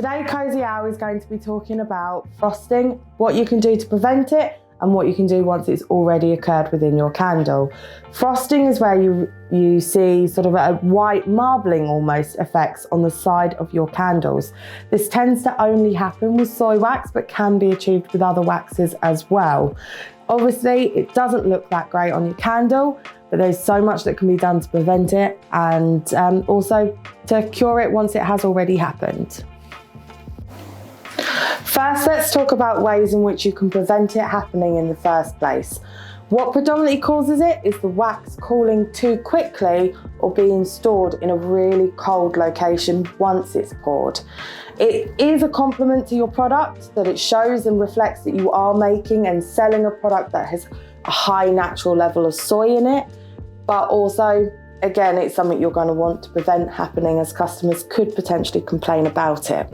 Today, Cozy Owl is going to be talking about frosting, what you can do to prevent it, and what you can do once it's already occurred within your candle. Frosting is where you see sort of a white marbling almost effects on the side of your candles. This tends to only happen with soy wax, but can be achieved with other waxes as well. Obviously, it doesn't look that great on your candle, but there's so much that can be done to prevent it and also to cure it once it has already happened. First, let's talk about ways in which you can prevent it happening in the first place. What predominantly causes it is the wax cooling too quickly or being stored in a really cold location once it's poured. It is a compliment to your product that it shows and reflects that you are making and selling a product that has a high natural level of soy in it, but also, again, it's something you're going to want to prevent happening, as customers could potentially complain about it.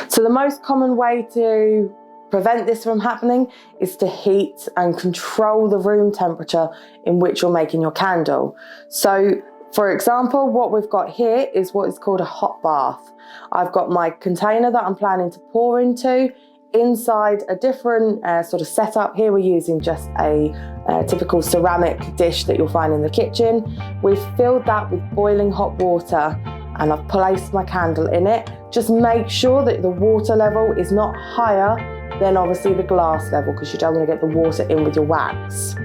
So the most common way to prevent this from happening is to heat and control the room temperature in which you're making your candle. So for example, what we've got here is what is called a hot bath. I've got my container that I'm planning to pour into inside a different sort of setup. Here we're using just a typical ceramic dish that you'll find in the kitchen. We've filled that with boiling hot water and I've placed my candle in it. Just make sure that the water level is not higher than obviously the glass level, because you don't want to get the water in with your wax.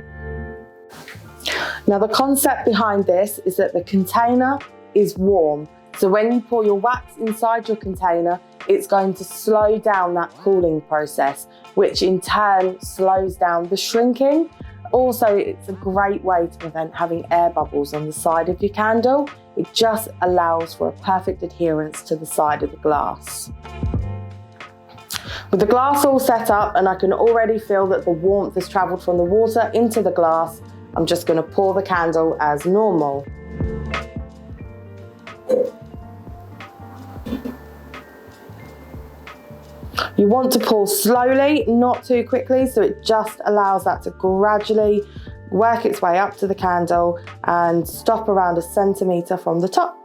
Now, the concept behind this is that the container is warm. So when you pour your wax inside your container, it's going to slow down that cooling process, which in turn slows down the shrinking. Also, it's a great way to prevent having air bubbles on the side of your candle. It just allows for a perfect adherence to the side of the glass. With the glass all set up, and I can already feel that the warmth has travelled from the water into the glass, I'm just going to pour the candle as normal. You want to pour slowly, not too quickly, so it just allows that to gradually work its way up to the candle and stop around 1 centimetre from the top.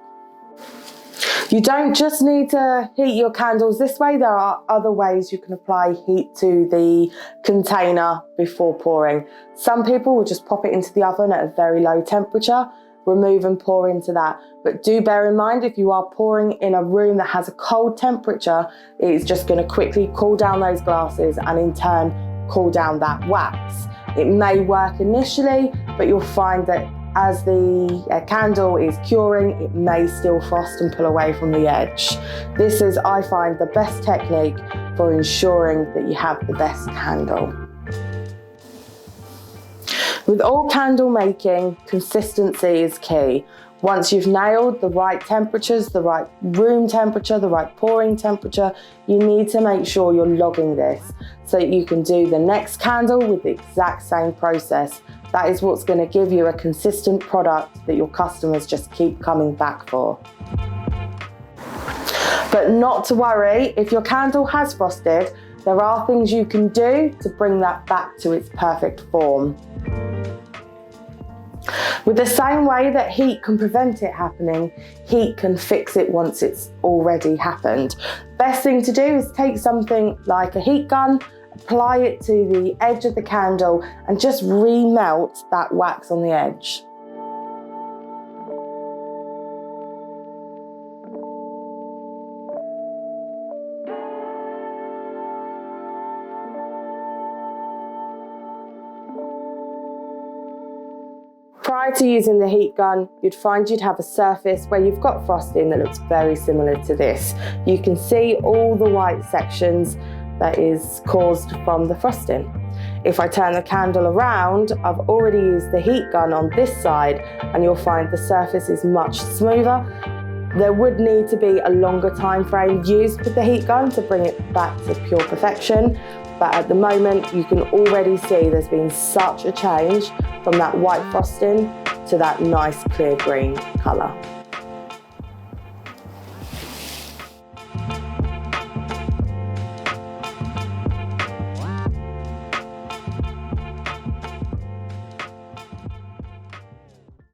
You don't just need to heat your candles this way. There are other ways you can apply heat to the container before pouring. Some people will just pop it into the oven at a very low temperature, remove and pour into that. But do bear in mind, if you are pouring in a room that has a cold temperature, it is just going to quickly cool down those glasses and in turn cool down that wax. It may work initially, but you'll find that as the candle is curing, it may still frost and pull away from the edge. This is, I find, the best technique for ensuring that you have the best candle. With all candle making, consistency is key. Once you've nailed the right temperatures, the right room temperature, the right pouring temperature, you need to make sure you're logging this so that you can do the next candle with the exact same process. That is what's going to give you a consistent product that your customers just keep coming back for. But not to worry, if your candle has frosted, there are things you can do to bring that back to its perfect form. With the same way that heat can prevent it happening, heat can fix it once it's already happened. Best thing to do is take something like a heat gun, apply it to the edge of the candle and just remelt that wax on the edge. Prior to using the heat gun, you'd find you'd have a surface where you've got frosting that looks very similar to this. You can see all the white sections that is caused from the frosting. If I turn the candle around, I've already used the heat gun on this side and you'll find the surface is much smoother. There would need to be a longer time frame used with the heat gun to bring it back to pure perfection. But at the moment, you can already see there's been such a change from that white frosting to that nice clear green colour.